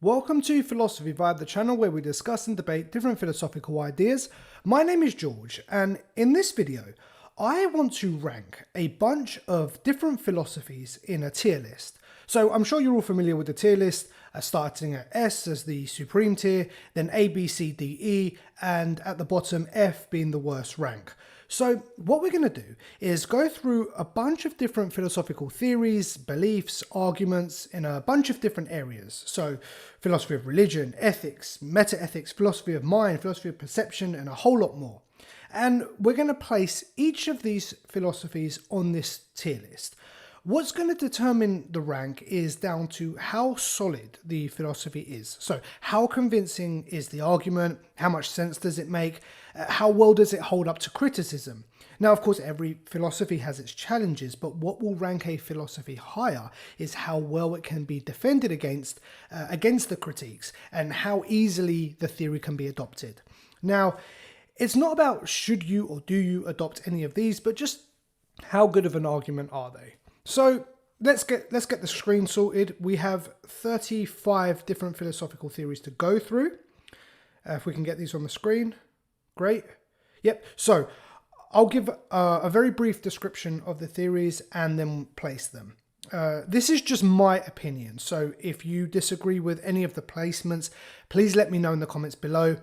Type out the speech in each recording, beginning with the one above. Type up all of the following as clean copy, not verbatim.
Welcome to Philosophy Vibe, the channel where we discuss and debate different philosophical ideas. My name is George, and in this video, I want to rank a bunch of different philosophies in a tier list. So I'm sure you're all familiar with the tier list, starting at S as the supreme tier, then A, B, C, D, E, and at the bottom F being the worst rank. So what we're going to do is go through a bunch of different philosophical theories, beliefs, arguments in a bunch of different areas. So philosophy of religion, ethics, meta-ethics, philosophy of mind, philosophy of perception, and a whole lot more. And we're going to place each of these philosophies on this tier list. What's going to determine the rank is down to how solid the philosophy is. So how convincing is the argument? How much sense does it make? How well does it hold up to criticism? Now, of course, every philosophy has its challenges, but what will rank a philosophy higher is how well it can be defended against the critiques and how easily the theory can be adopted. Now, it's not about should you or do you adopt any of these, but just how good of an argument are they? So let's get the screen sorted. We have 35 different philosophical theories to go through. If we can get these on the screen, great. Yep. So I'll give a very brief description of the theories and then place them. This is just my opinion. So if you disagree with any of the placements, please let me know in the comments below.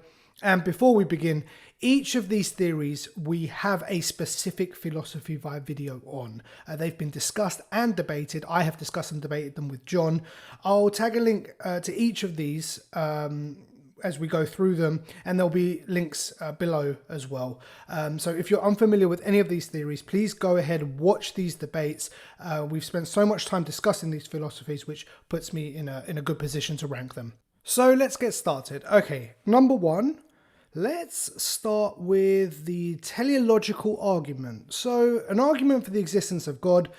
And before we begin, each of these theories we have a specific Philosophy Vibe video on. They've been discussed and debated. I have discussed and debated them with John. I'll tag a link to each of these as we go through them, and there'll be links below as well. So if you're unfamiliar with any of these theories, please go ahead and watch these debates. We've spent so much time discussing these philosophies, which puts me in a good position to rank them. So let's get started. Okay, number one. Let's start with the teleological argument. So an argument for the existence of God.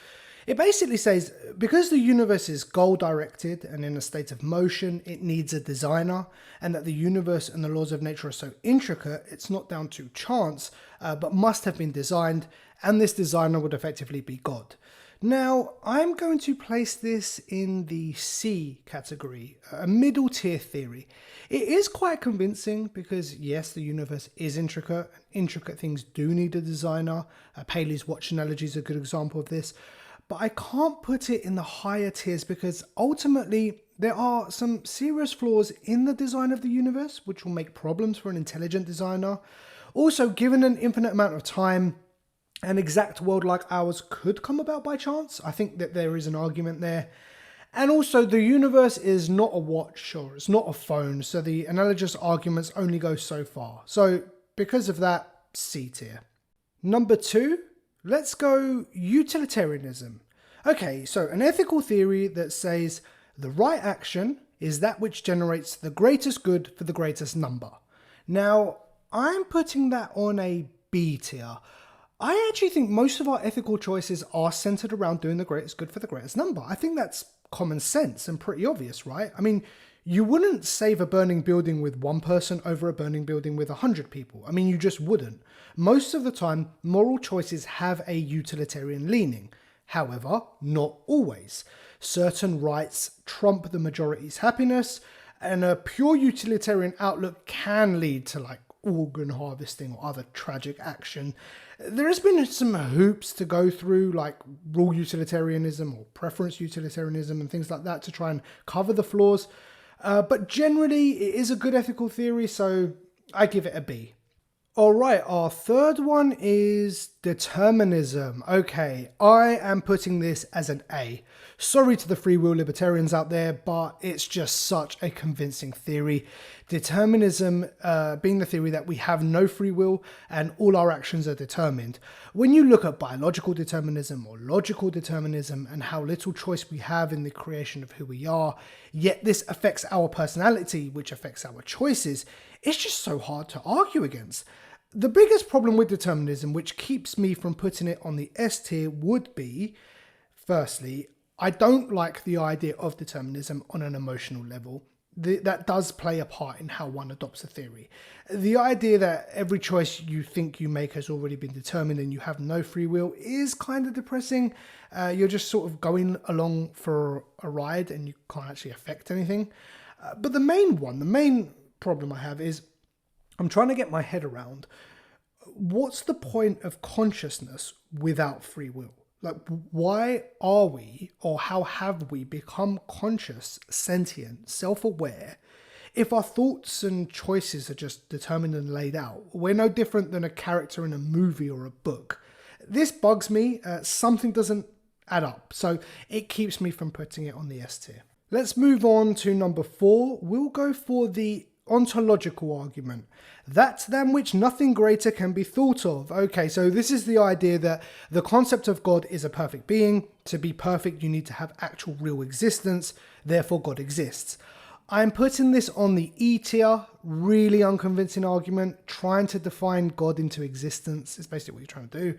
It basically says, because the universe is goal-directed and in a state of motion, it needs a designer, and that the universe and the laws of nature are so intricate, it's not down to chance, but must have been designed, and this designer would effectively be God. Now, I'm going to place this in the C category, a middle tier theory. It is quite convincing because, yes, the universe is intricate. Intricate things do need a designer. Paley's watch analogy is a good example of this. But I can't put it in the higher tiers because ultimately there are some serious flaws in the design of the universe, which will make problems for an intelligent designer. Also, given an infinite amount of time, an exact world like ours could come about by chance. I think that there is an argument there. And also, the universe is not a watch or it's not a phone, so the analogous arguments only go so far. So because of that, C tier. Number two, let's go utilitarianism. Okay, so an ethical theory that says the right action is that which generates the greatest good for the greatest number. Now, I'm putting that on a B tier. I actually think most of our ethical choices are centered around doing the greatest good for the greatest number. I think that's common sense and pretty obvious, right? I mean, you wouldn't save a burning building with one person over a burning building with 100 people. I mean, you just wouldn't. Most of the time, moral choices have a utilitarian leaning. However, not always. Certain rights trump the majority's happiness, and a pure utilitarian outlook can lead to organ harvesting or other tragic action. There has been some hoops to go through, like rule utilitarianism or preference utilitarianism and things like that to try and cover the flaws. But generally, it is a good ethical theory, so I give it a B. All right, our third one is determinism. Okay, I am putting this as an A. Sorry to the free will libertarians out there, but it's just such a convincing theory. Determinism being the theory that we have no free will and all our actions are determined. When you look at biological determinism or logical determinism and how little choice we have in the creation of who we are, yet this affects our personality, which affects our choices, it's just so hard to argue against. The biggest problem with determinism, which keeps me from putting it on the S tier, would be, firstly, I don't like the idea of determinism on an emotional level. That does play a part in how one adopts a theory. The idea that every choice you think you make has already been determined and you have no free will is kind of depressing. You're just sort of going along for a ride and you can't actually affect anything. But the main problem I have is I'm trying to get my head around what's the point of consciousness without free will? Like, why are we, or how have we become conscious, sentient, self-aware, if our thoughts and choices are just determined and laid out? We're no different than a character in a movie or a book. This bugs me. Something doesn't add up, so it keeps me from putting it on the S tier. Let's move on to number 4. We'll go for the ontological argument, that than which nothing greater can be thought of. Okay, so this is the idea that the concept of God is a perfect being. To be perfect, you need to have actual real existence, therefore God exists. I'm putting this on the E tier, really unconvincing argument, trying to define God into existence is basically what you're trying to do.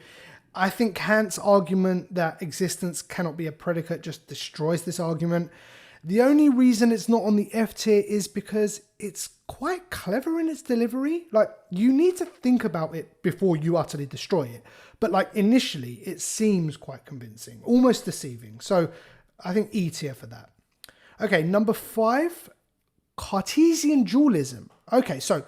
I think Kant's argument that existence cannot be a predicate just destroys this argument. The only reason it's not on the F tier is because it's quite clever in its delivery. Like, you need to think about it before you utterly destroy it. But like, initially, it seems quite convincing, almost deceiving. So I think E tier for that. Okay, number 5, Cartesian Dualism. Okay, so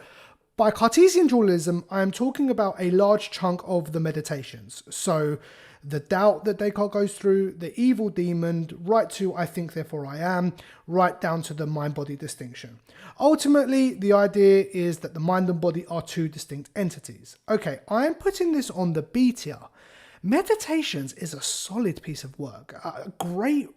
by Cartesian Dualism, I am talking about a large chunk of the Meditations. So the doubt that Descartes goes through, the evil demon, right to I think therefore I am, right down to the mind-body distinction. Ultimately, the idea is that the mind and body are two distinct entities. Okay, I am putting this on the B tier. Meditations is a solid piece of work, great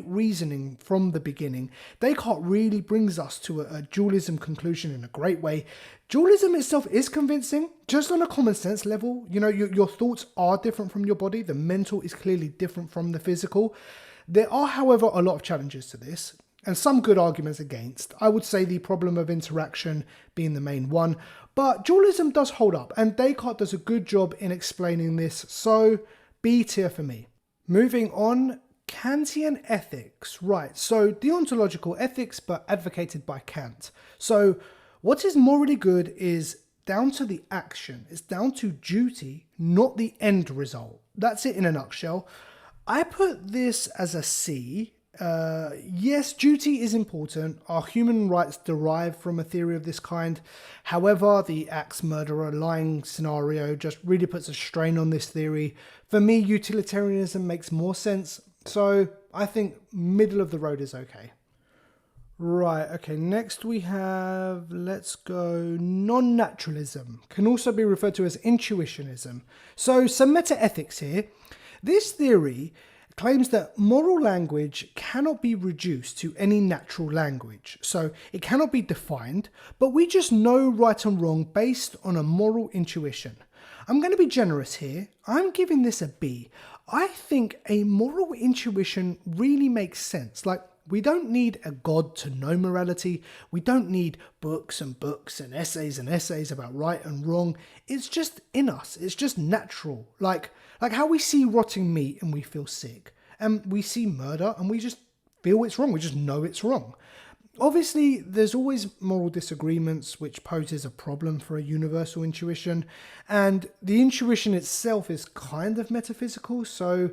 reasoning from the beginning. Descartes really brings us to a dualism conclusion in a great way. Dualism itself is convincing, just on a common sense level. You know, your thoughts are different from your body. The mental is clearly different from the physical. There are, however, a lot of challenges to this, and some good arguments against. I would say the problem of interaction being the main one, but dualism does hold up, and Descartes does a good job in explaining this, so B tier for me. Moving on, Kantian Ethics. Right, so deontological ethics, but advocated by Kant. So what is morally good is down to the action. It's down to duty, not the end result. That's it in a nutshell. I put this as a C. Yes, duty is important. Our human rights derive from a theory of this kind. However, the axe murderer lying scenario just really puts a strain on this theory. For me, utilitarianism makes more sense. So I think middle of the road is okay. Right, okay, next we have, let's go, non-naturalism. Can also be referred to as Intuitionism. So some meta-ethics here. This theory claims that moral language cannot be reduced to any natural language. So it cannot be defined, but we just know right and wrong based on a moral intuition. I'm going to be generous here. I'm giving this a B. I think a moral intuition really makes sense. Like, we don't need a god to know morality. We don't need books and essays about right and wrong. It's just in us. It's just natural. Like how we see rotting meat and we feel sick. And we see murder and we just feel it's wrong. We just know it's wrong. Obviously, there's always moral disagreements, which poses a problem for a universal intuition. And the intuition itself is kind of metaphysical. So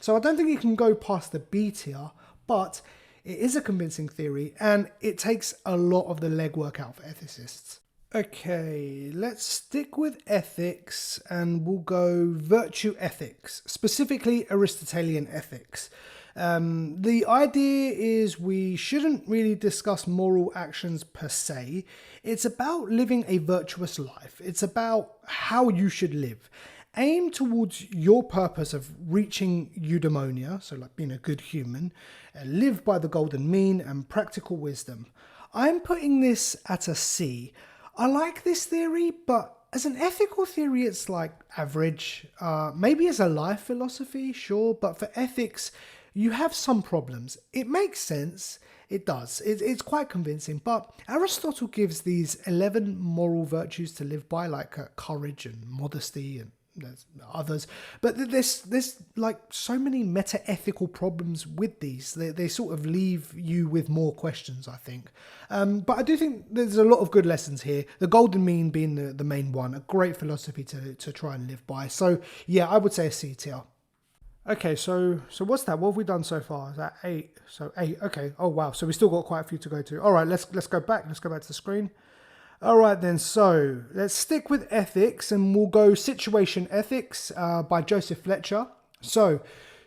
I don't think it can go past the B tier, but it is a convincing theory, and it takes a lot of the legwork out for ethicists. Okay, let's stick with ethics, and we'll go virtue ethics, specifically Aristotelian ethics. The idea is we shouldn't really discuss moral actions per se. It's about living a virtuous life. It's about how you should live. Aim towards your purpose of reaching eudaimonia, so like being a good human, live by the golden mean and practical wisdom. I'm putting this at a C. I like this theory, but as an ethical theory, it's like average. Maybe as a life philosophy, sure, but for ethics, you have some problems. It makes sense. It does. It's quite convincing, but Aristotle gives these 11 moral virtues to live by, like courage and modesty and there's others, but there's like so many meta-ethical problems with these. They sort of leave you with more questions, I think. But I do think there's a lot of good lessons here. The golden mean being the main one, a great philosophy to try and live by. So yeah, I would say a C tier. Okay, so what's that? What have we done so far? Is that 8? So 8. Okay. Oh wow. So we still got quite a few to go to. All right, let's go back. Let's go back to the screen. All right then. So let's stick with ethics, and we'll go situation ethics by Joseph Fletcher. So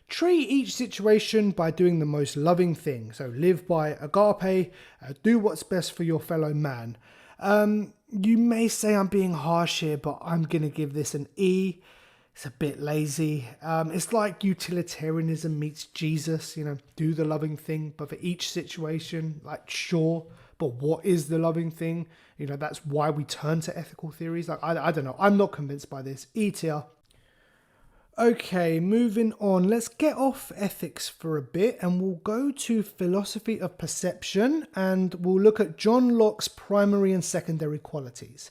treat each situation by doing the most loving thing. So live by agape. Do what's best for your fellow man. You may say I'm being harsh here, but I'm gonna give this an E. It's a bit lazy. It's like utilitarianism meets Jesus, do the loving thing, but for each situation, like sure, but what is the loving thing? That's why we turn to ethical theories. Like, I don't know. I'm not convinced by this. E tier. Okay, moving on. Let's get off ethics for a bit and we'll go to philosophy of perception and we'll look at John Locke's primary and secondary qualities.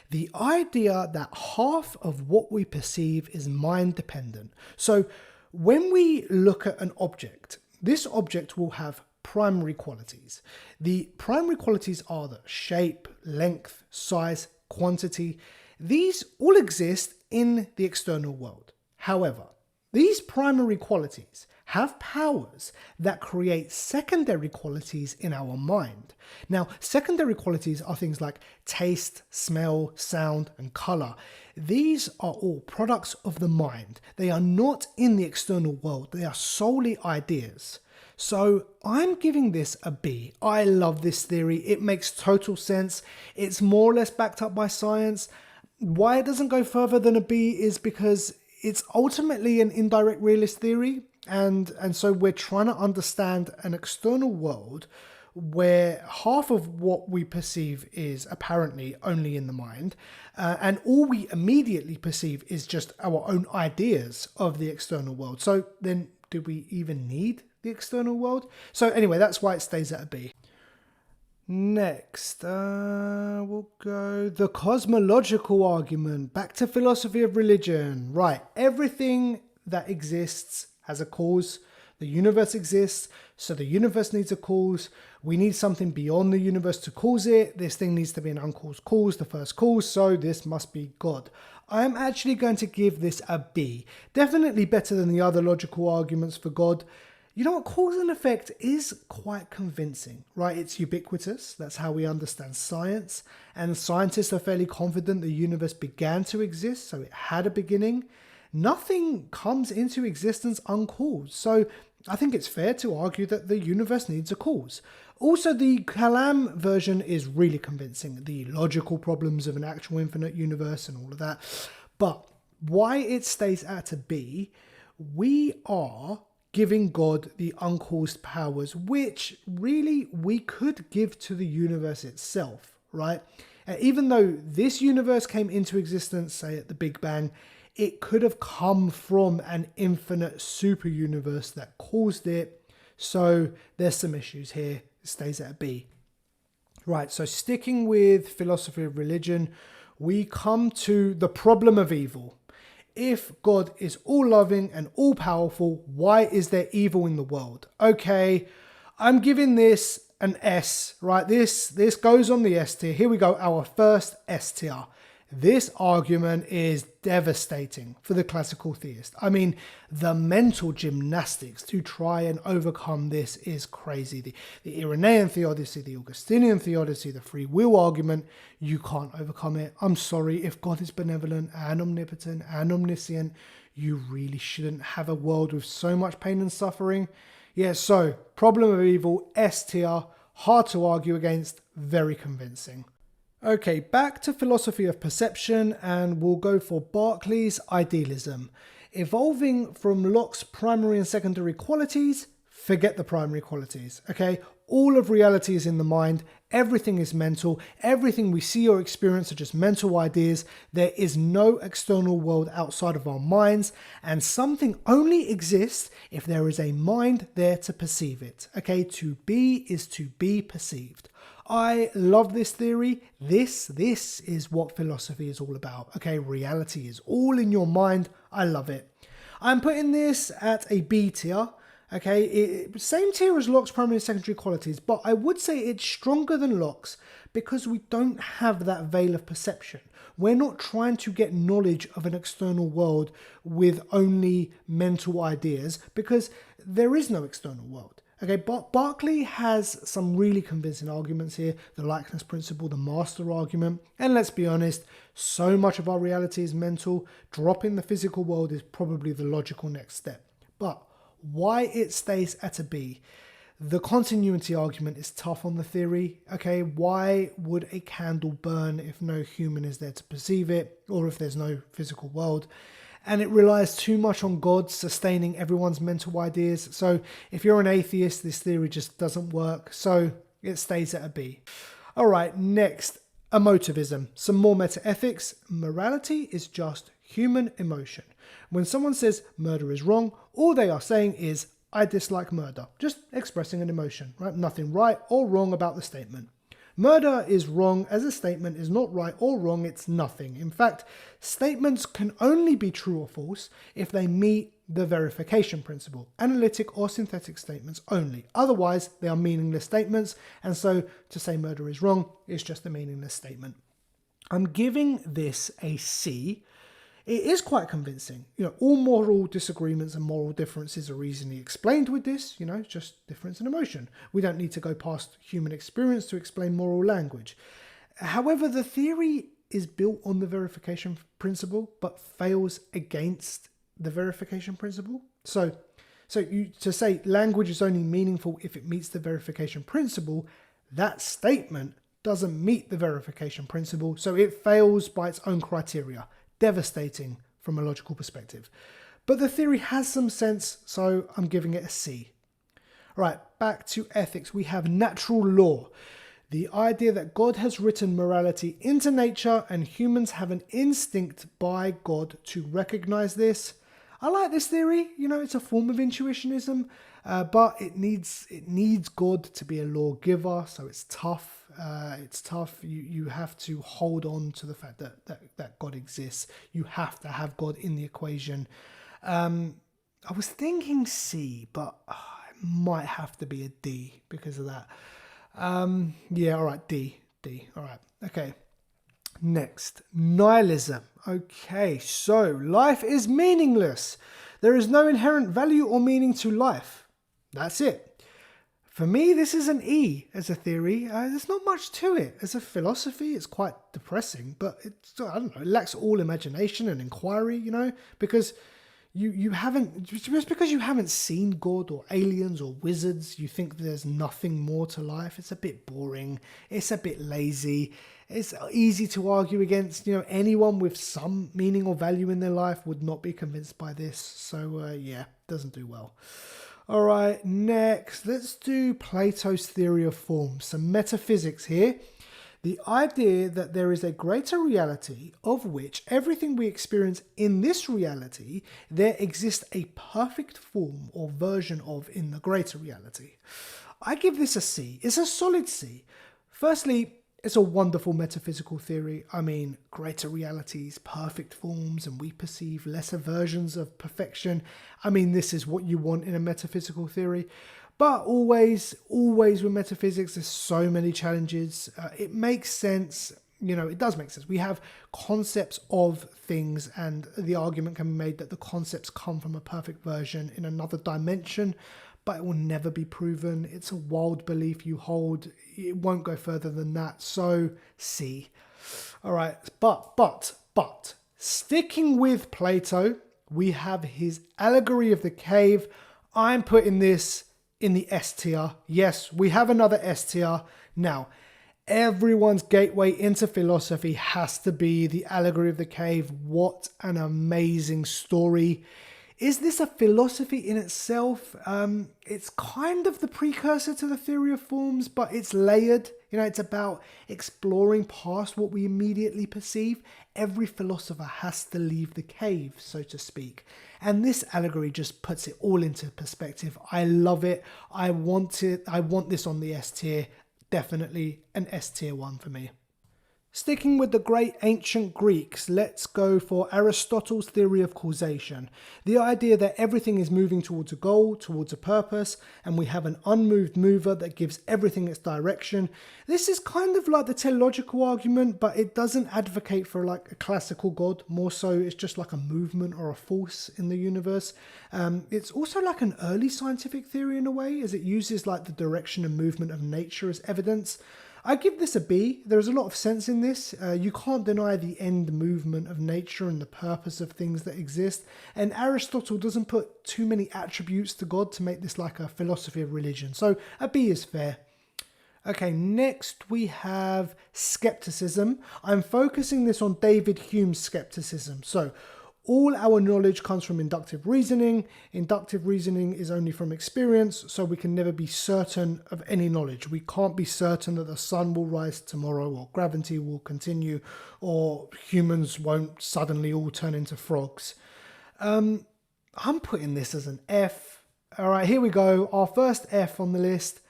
The idea that half of what we perceive is mind dependent. So when we look at an object, this object will have primary qualities. The primary qualities are the shape, length, size, quantity. These all exist in the external world. However, these primary qualities have powers that create secondary qualities in our mind. Now, secondary qualities are things like taste, smell, sound, and color. These are all products of the mind. They are not in the external world. They are solely ideas. So I'm giving this a B. I love this theory. It makes total sense. It's more or less backed up by science. Why it doesn't go further than a B is because it's ultimately an indirect realist theory. And so we're trying to understand an external world where half of what we perceive is apparently only in the mind, and all we immediately perceive is just our own ideas of the external world. So then do we even need the external world? So anyway, that's why it stays at a B. Next, we'll go the cosmological argument. Back to philosophy of religion. Right, everything that exists has a cause. The universe exists, so the universe needs a cause. We need something beyond the universe to cause it. This thing needs to be an uncaused cause, the first cause, so this must be God. I'm actually going to give this a B. Definitely better than the other logical arguments for God. You know what? Cause and effect is quite convincing, right? It's ubiquitous. That's how we understand science. And scientists are fairly confident the universe began to exist, so it had a beginning. Nothing comes into existence uncaused. So I think it's fair to argue that the universe needs a cause. Also, the Kalam version is really convincing. The logical problems of an actual infinite universe and all of that. But why it stays at a B, we are giving God the uncaused powers, which really we could give to the universe itself, right? Even though this universe came into existence, say at the Big Bang, it could have come from an infinite super universe that caused it. So there's some issues here. It stays at a B. Right, so sticking with philosophy of religion, we come to the problem of evil. If God is all loving and all powerful, why is there evil in the world? Okay, I'm giving this an S, right? This goes on the S tier. Here we go, our first S tier. This argument is devastating for the classical theist. I mean, the mental gymnastics to try and overcome this is crazy. The Irenaean theodicy, the Augustinian theodicy, the free will argument, you can't overcome it. I'm sorry, if God is benevolent and omnipotent and omniscient, you really shouldn't have a world with so much pain and suffering. Yeah, so problem of evil, S tier, hard to argue against, very convincing. Okay, back to philosophy of perception, and we'll go for Berkeley's idealism. Evolving from Locke's primary and secondary qualities, forget the primary qualities, okay? All of reality is in the mind, everything is mental, everything we see or experience are just mental ideas, there is no external world outside of our minds, and something only exists if there is a mind there to perceive it, okay? To be is to be perceived. I love this theory. This is what philosophy is all about. Okay, reality is all in your mind. I love it. I'm putting this at a B tier. Okay, same tier as Locke's primary and secondary qualities, but I would say it's stronger than Locke's because we don't have that veil of perception. We're not trying to get knowledge of an external world with only mental ideas, because there is no external world. Okay, but Berkeley has some really convincing arguments here. The likeness principle, the master argument. And let's be honest, so much of our reality is mental. Dropping the physical world is probably the logical next step. But why it stays at a B? The continuity argument is tough on the theory. Okay, why would a candle burn if no human is there to perceive it, or if there's no physical world? And it relies too much on God sustaining everyone's mental ideas. So if you're an atheist, this theory just doesn't work. So it stays at a B. All right, next, emotivism. Some more meta-ethics. Morality is just human emotion. When someone says murder is wrong, all they are saying is, I dislike murder. Just expressing an emotion, right? Nothing right or wrong about the statement. Murder is wrong as a statement is not right or wrong, it's nothing. In fact, statements can only be true or false if they meet the verification principle. Analytic or synthetic statements only. Otherwise, they are meaningless statements, and so to say murder is wrong is just a meaningless statement. I'm giving this a C. It is quite convincing. All moral disagreements and moral differences are easily explained with this, just difference in emotion. We don't need to go past human experience to explain moral language. However, the theory is built on the verification principle, but fails against the verification principle. So to say language is only meaningful if it meets the verification principle, that statement doesn't meet the verification principle, so it fails by its own criteria. Devastating from a logical perspective. But the theory has some sense, so I'm giving it a C. All right, back to ethics. We have natural law. The idea that God has written morality into nature and humans have an instinct by God to recognize this. I like this theory. It's a form of intuitionism, but it needs God to be a lawgiver, so it's tough. You have to hold on to the fact that God exists. You have to have God in the equation. I was thinking C, but it might have to be a D because of that. Yeah, all right, D. All right, okay. Next, nihilism. Okay, so life is meaningless. There is no inherent value or meaning to life. That's it. For me, this is an E as a theory. There's not much to it. As a philosophy, it's quite depressing, but it lacks all imagination and inquiry, because you haven't, just because you haven't seen God or aliens or wizards, you think there's nothing more to life. It's a bit boring. It's a bit lazy. It's easy to argue against, anyone with some meaning or value in their life would not be convinced by this. So yeah, doesn't do well. All right, next, let's do Plato's theory of form. Some metaphysics here. The idea that there is a greater reality of which everything we experience in this reality, there exists a perfect form or version of in the greater reality. I give this a C. It's a solid C. Firstly, it's a wonderful metaphysical theory. I mean, greater realities, perfect forms, and we perceive lesser versions of perfection. I mean, this is what you want in a metaphysical theory. But always with metaphysics, there's so many challenges. It makes sense. It does make sense. We have concepts of things, and the argument can be made that the concepts come from a perfect version in another dimension, but it will never be proven. It's a wild belief you hold. It won't go further than that. So C. All right, but sticking with Plato, we have his allegory of the cave. I'm putting this in the S tier. Yes, we have another S tier. Now, everyone's gateway into philosophy has to be the allegory of the cave. What an amazing story. Is this a philosophy in itself? It's kind of the precursor to the theory of forms, but it's layered. It's about exploring past what we immediately perceive. Every philosopher has to leave the cave, so to speak. And this allegory just puts it all into perspective. I love it. I want it. I want this on the S tier. Definitely an S tier one for me. Sticking with the great ancient Greeks, let's go for Aristotle's theory of causation. The idea that everything is moving towards a goal, towards a purpose, and we have an unmoved mover that gives everything its direction. This is kind of like the teleological argument, but it doesn't advocate for like a classical God. More so, it's just like a movement or a force in the universe. It's also like an early scientific theory in a way, as it uses like the direction and movement of nature as evidence. I give this a B. There's a lot of sense in this. You can't deny the end movement of nature and the purpose of things that exist. And Aristotle doesn't put too many attributes to God to make this like a philosophy of religion. So a B is fair. Okay, next we have skepticism. I'm focusing this on David Hume's skepticism. So all our knowledge comes from inductive reasoning. Inductive reasoning is only from experience, so we can never be certain of any knowledge. We can't be certain that the sun will rise tomorrow, or gravity will continue, or humans won't suddenly all turn into frogs. I'm putting this as an F. All right, here we go. Our first F on the list.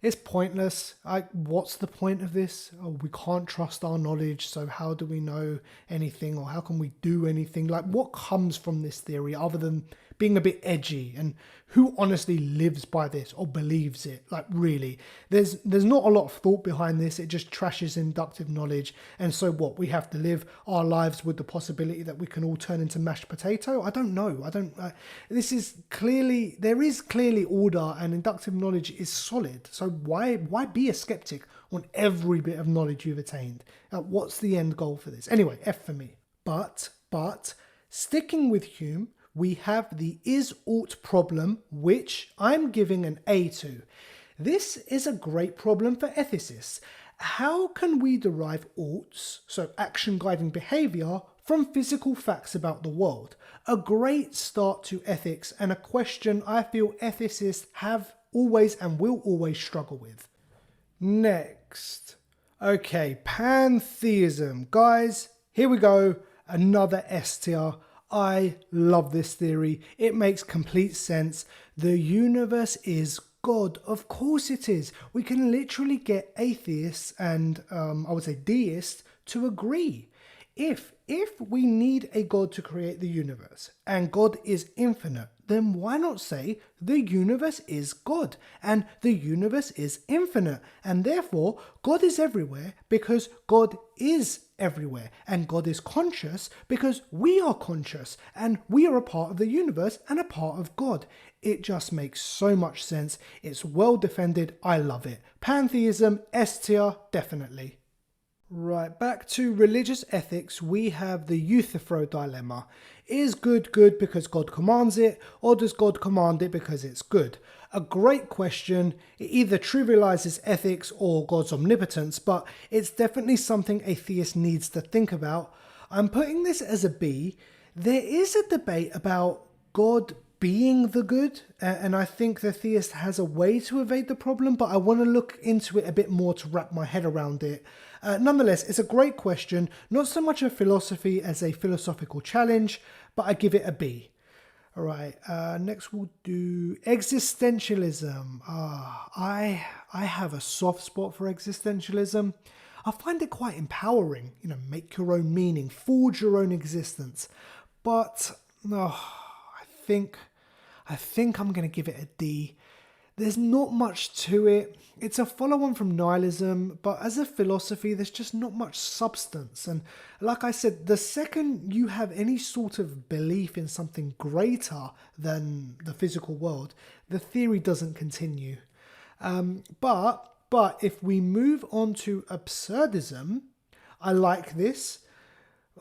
It's pointless. What's the point of this? Oh, we can't trust our knowledge, so how do we know anything, or how can we do anything? Like, what comes from this theory other than being a bit edgy? And who honestly lives by this or believes it? Like, really, there's not a lot of thought behind this. It just trashes inductive knowledge. And so what? We have to live our lives with the possibility that we can all turn into mashed potato? I don't know. This is clearly, there is clearly order, and inductive knowledge is solid. So why be a skeptic on every bit of knowledge you've attained? What's the end goal for this? Anyway, F for me. But sticking with Hume, we have the is-ought problem, which I'm giving an A to. This is a great problem for ethicists. How can we derive oughts, so action guiding behaviour, from physical facts about the world? A great start to ethics, and a question I feel ethicists have always and will always struggle with. Next. Okay, pantheism. Guys, here we go. Another S tier. I love this theory. It makes complete sense. The universe is God. Of course it is. We can literally get atheists and I would say deists to agree. If we need a God to create the universe and God is infinite, then why not say the universe is God and the universe is infinite, and therefore God is everywhere because God is everywhere, and God is conscious because we are conscious, and we are a part of the universe and a part of God. It just makes so much sense. It's well defended. I love it. Pantheism, S tier, definitely. Right, back to religious ethics, we have the Euthyphro Dilemma. Is good good because God commands it, or does God command it because it's good? A great question. It either trivializes ethics or God's omnipotence, but it's definitely something a theist needs to think about. I'm putting this as a B. There is a debate about God being the good, and I think the theist has a way to evade the problem, but I want to look into it a bit more to wrap my head around it. Nonetheless, it's a great question, not so much a philosophy as a philosophical challenge, but I give it a B. All right, next we'll do existentialism. I have a soft spot for existentialism. I find it quite empowering, make your own meaning, forge your own existence. But I think I'm going to give it a D. There's not much to it. It's a follow-on from nihilism, but as a philosophy, there's just not much substance. And like I said, the second you have any sort of belief in something greater than the physical world, the theory doesn't continue. But if we move on to absurdism, I like this.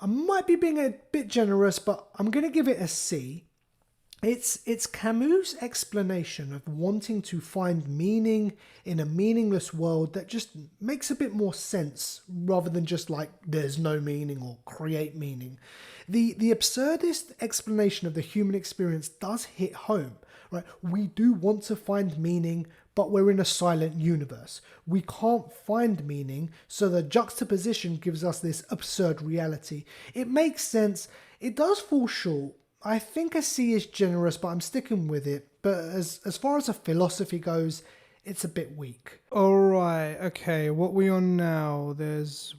I might be being a bit generous, but I'm going to give it a C. It's Camus' explanation of wanting to find meaning in a meaningless world that just makes a bit more sense, rather than just like there's no meaning or create meaning. The absurdist explanation of the human experience does hit home, right? We do want to find meaning, but we're in a silent universe. We can't find meaning, so the juxtaposition gives us this absurd reality. It makes sense. It does fall short. I think a C is generous, but I'm sticking with it. But as far as a philosophy goes, it's a bit weak. All right, okay, what we on now? There's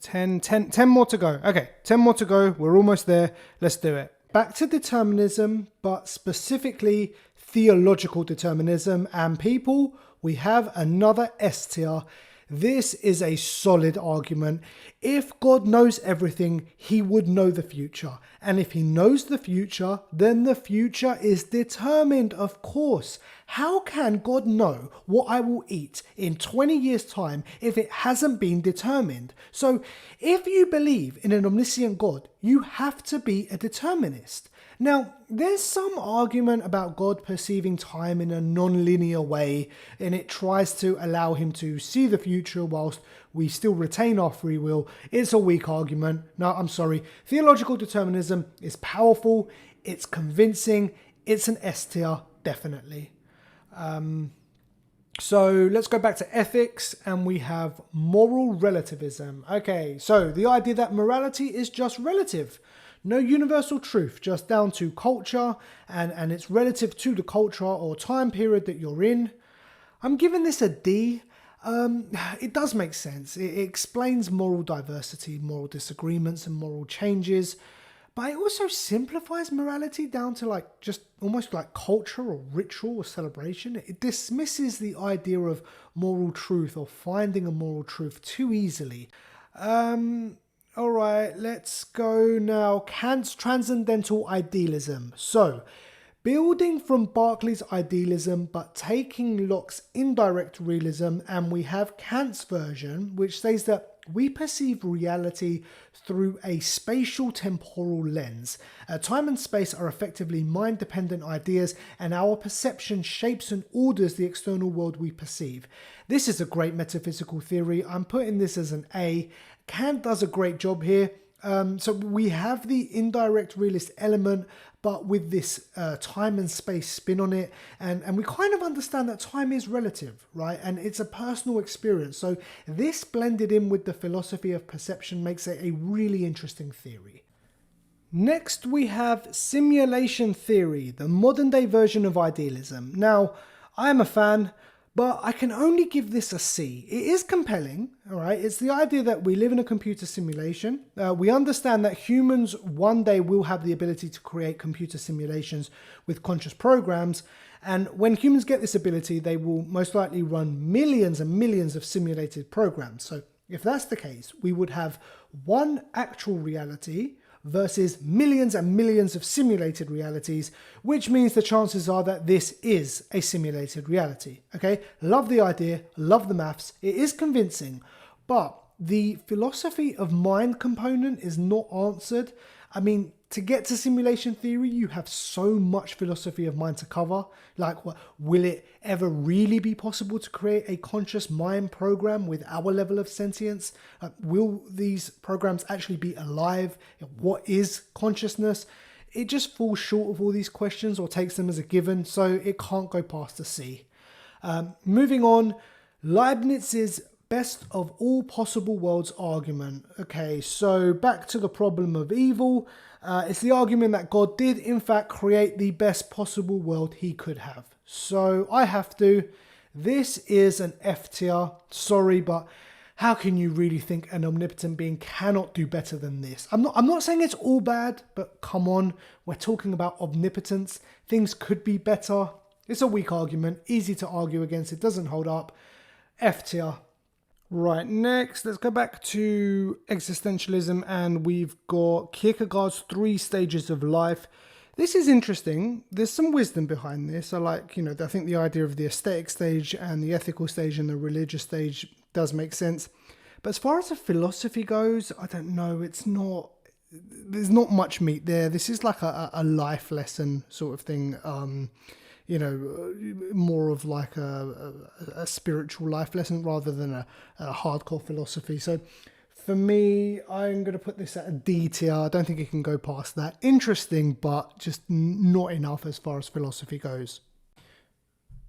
10 more to go. Okay, 10 more to go. We're almost there. Let's do it. Back to determinism, but specifically theological determinism. And people, we have another S tier. This is a solid argument. If God knows everything, he would know the future. And if he knows the future, then the future is determined, of course. How can God know what I will eat in 20 years' time if it hasn't been determined? So if you believe in an omniscient God, you have to be a determinist. Now, there's some argument about God perceiving time in a non-linear way, and it tries to allow him to see the future whilst we still retain our free will. It's a weak argument. No, I'm sorry. Theological determinism is powerful, it's convincing, it's an S tier, definitely. So let's go back to ethics, and we have moral relativism. Okay, so the idea that morality is just relative. No universal truth, just down to culture, and it's relative to the culture or time period that you're in. I'm giving this a D. It does make sense. It explains moral diversity, moral disagreements, and moral changes. But it also simplifies morality down to like just almost like culture or ritual or celebration. It dismisses the idea of moral truth or finding a moral truth too easily. All right, let's go now. Kant's Transcendental Idealism. So, building from Berkeley's Idealism, but taking Locke's indirect realism, and we have Kant's version, which says that we perceive reality through a spatial temporal lens. Time and space are effectively mind-dependent ideas, and our perception shapes and orders the external world we perceive. This is a great metaphysical theory. I'm putting this as an A. Kant does a great job here. So we have the indirect realist element, but with this time and space spin on it. And we kind of understand that time is relative, right? And it's a personal experience. So this blended in with the philosophy of perception makes it a really interesting theory. Next, we have simulation theory, the modern day version of idealism. Now, I am a fan, but I can only give this a C. It is compelling, all right? It's the idea that we live in a computer simulation. We understand that humans one day will have the ability to create computer simulations with conscious programs. And when humans get this ability, they will most likely run millions and millions of simulated programs. So if that's the case, we would have one actual reality versus millions and millions of simulated realities, which means the chances are that this is a simulated reality. Okay, love the idea, love the maths, it is convincing, but the philosophy of mind component is not answered. I mean, to get to simulation theory, you have so much philosophy of mind to cover. Like, will it ever really be possible to create a conscious mind program with our level of sentience? Will these programs actually be alive? What is consciousness? It just falls short of all these questions or takes them as a given, so it can't go past a C. Moving on, Leibniz's best of all possible worlds argument. Okay, so back to the problem of evil. It's the argument that God did in fact create the best possible world he could have. So I have to. This is an F tier. Sorry, but how can you really think an omnipotent being cannot do better than this? I'm not saying it's all bad, but come on, we're talking about omnipotence. Things could be better. It's a weak argument, easy to argue against. It doesn't hold up. F tier. Right, next, let's go back to existentialism, and we've got Kierkegaard's 3 stages of life. This is interesting. There's some wisdom behind this. I think the idea of the aesthetic stage and the ethical stage and the religious stage does make sense. But as far as the philosophy goes, I don't know. There's not much meat there. This is like a life lesson sort of thing. More of like a spiritual life lesson rather than a hardcore philosophy. So for me, I'm going to put this at a D tier. I don't think it can go past that. Interesting, but just not enough as far as philosophy goes.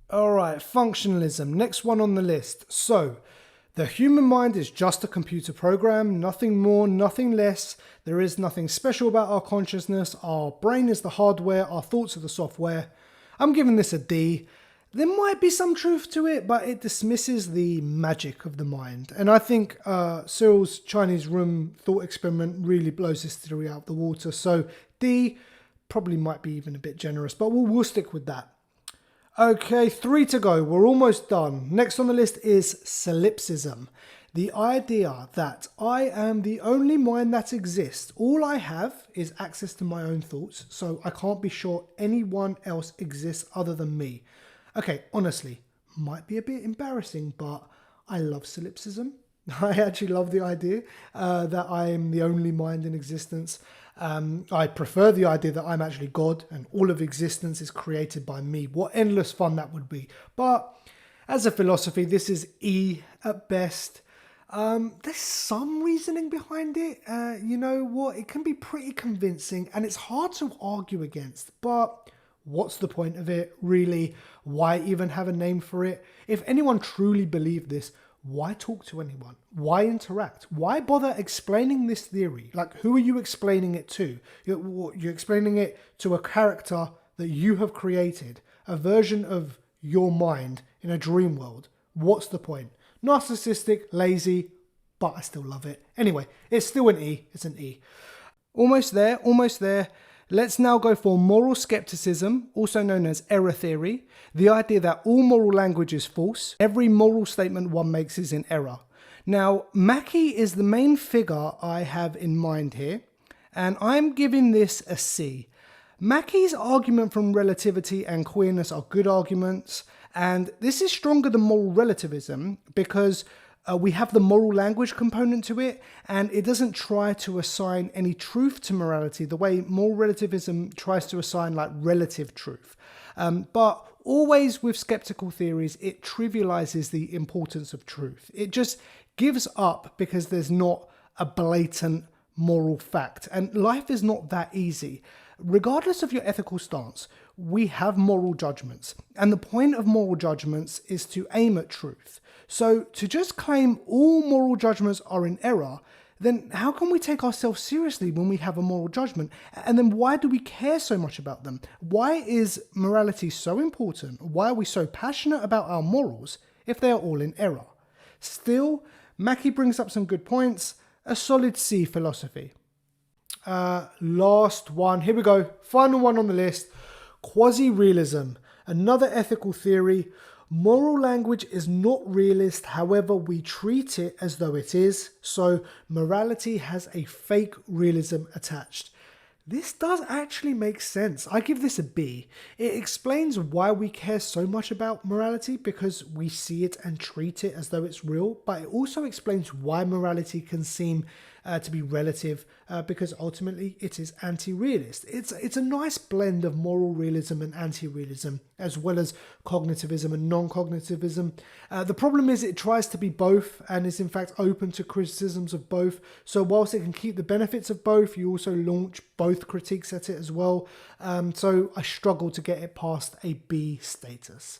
All right, functionalism, next one on the list. So the human mind is just a computer program, nothing more, nothing less. There is nothing special about our consciousness. Our brain is the hardware, our thoughts are the software. I'm giving this a D. there might be some truth to it, but it dismisses the magic of the mind. And I think Searle's Chinese room thought experiment really blows this theory out of the water. So D probably might be even a bit generous, but we'll stick with that. Okay, 3 to go. We're almost done. Next on the list is Solipsism. The idea that I am the only mind that exists. All I have is access to my own thoughts, so I can't be sure anyone else exists other than me. Okay, honestly, might be a bit embarrassing, but I love solipsism. I actually love the idea that I am the only mind in existence. I prefer the idea that I'm actually God and all of existence is created by me. What endless fun that would be. But as a philosophy, this is E at best. There's some reasoning behind it. You know what? It can be pretty convincing and it's hard to argue against. But what's the point of it, really? Why even have a name for it? If anyone truly believed this, why talk to anyone? Why interact? Why bother explaining this theory? Like, who are you explaining it to? You're explaining it to a character that you have created, a version of your mind in a dream world. What's the point? Narcissistic, lazy, but I still love it. Anyway, it's still an E. It's an E. Almost there, almost there. Let's now go for moral skepticism, also known as error theory. The idea that all moral language is false. Every moral statement one makes is in error. Now, Mackey is the main figure I have in mind here, and I'm giving this a C. Mackey's argument from relativity and queerness are good arguments, and this is stronger than moral relativism because we have the moral language component to it, and it doesn't try to assign any truth to morality the way moral relativism tries to assign like relative truth. But always with skeptical theories, it trivializes the importance of truth. It just gives up because there's not a blatant moral fact, and life is not that easy. Regardless of your ethical stance, we have moral judgments, and the point of moral judgments is to aim at truth. So to just claim all moral judgments are in error, then how can we take ourselves seriously when we have a moral judgment? And then why do we care so much about them? Why is morality so important? Why are we so passionate about our morals if they are all in error? Still, Mackey brings up some good points. A solid C philosophy. Last one. Here we go. Final one on the list. Quasi Realism. Another ethical theory. Moral language is not realist, however we treat it as though it is, so morality has a fake realism attached. This does actually make sense. I give this a B. It explains why we care so much about morality because we see it and treat it as though it's real, but it also explains why morality can seem to be relative because ultimately it is anti-realist. It's a nice blend of moral realism and anti-realism, as well as cognitivism and non-cognitivism. The problem is it tries to be both and is in fact open to criticisms of both. So whilst it can keep the benefits of both, you also launch both critiques at it as well. So I struggle to get it past a B status.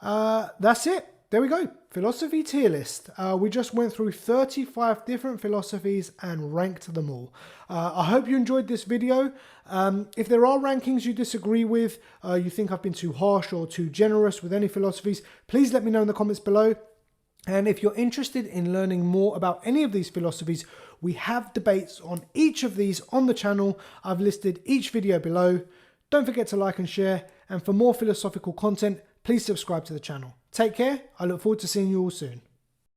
That's it. There we go. Philosophy tier list. We just went through 35 different philosophies and ranked them all. I hope you enjoyed this video. If there are rankings you disagree with, you think I've been too harsh or too generous with any philosophies, please let me know in the comments below. And if you're interested in learning more about any of these philosophies, we have debates on each of these on the channel. I've listed each video below. Don't forget to like and share. And for more philosophical content, please subscribe to the channel. Take care. I look forward to seeing you all soon.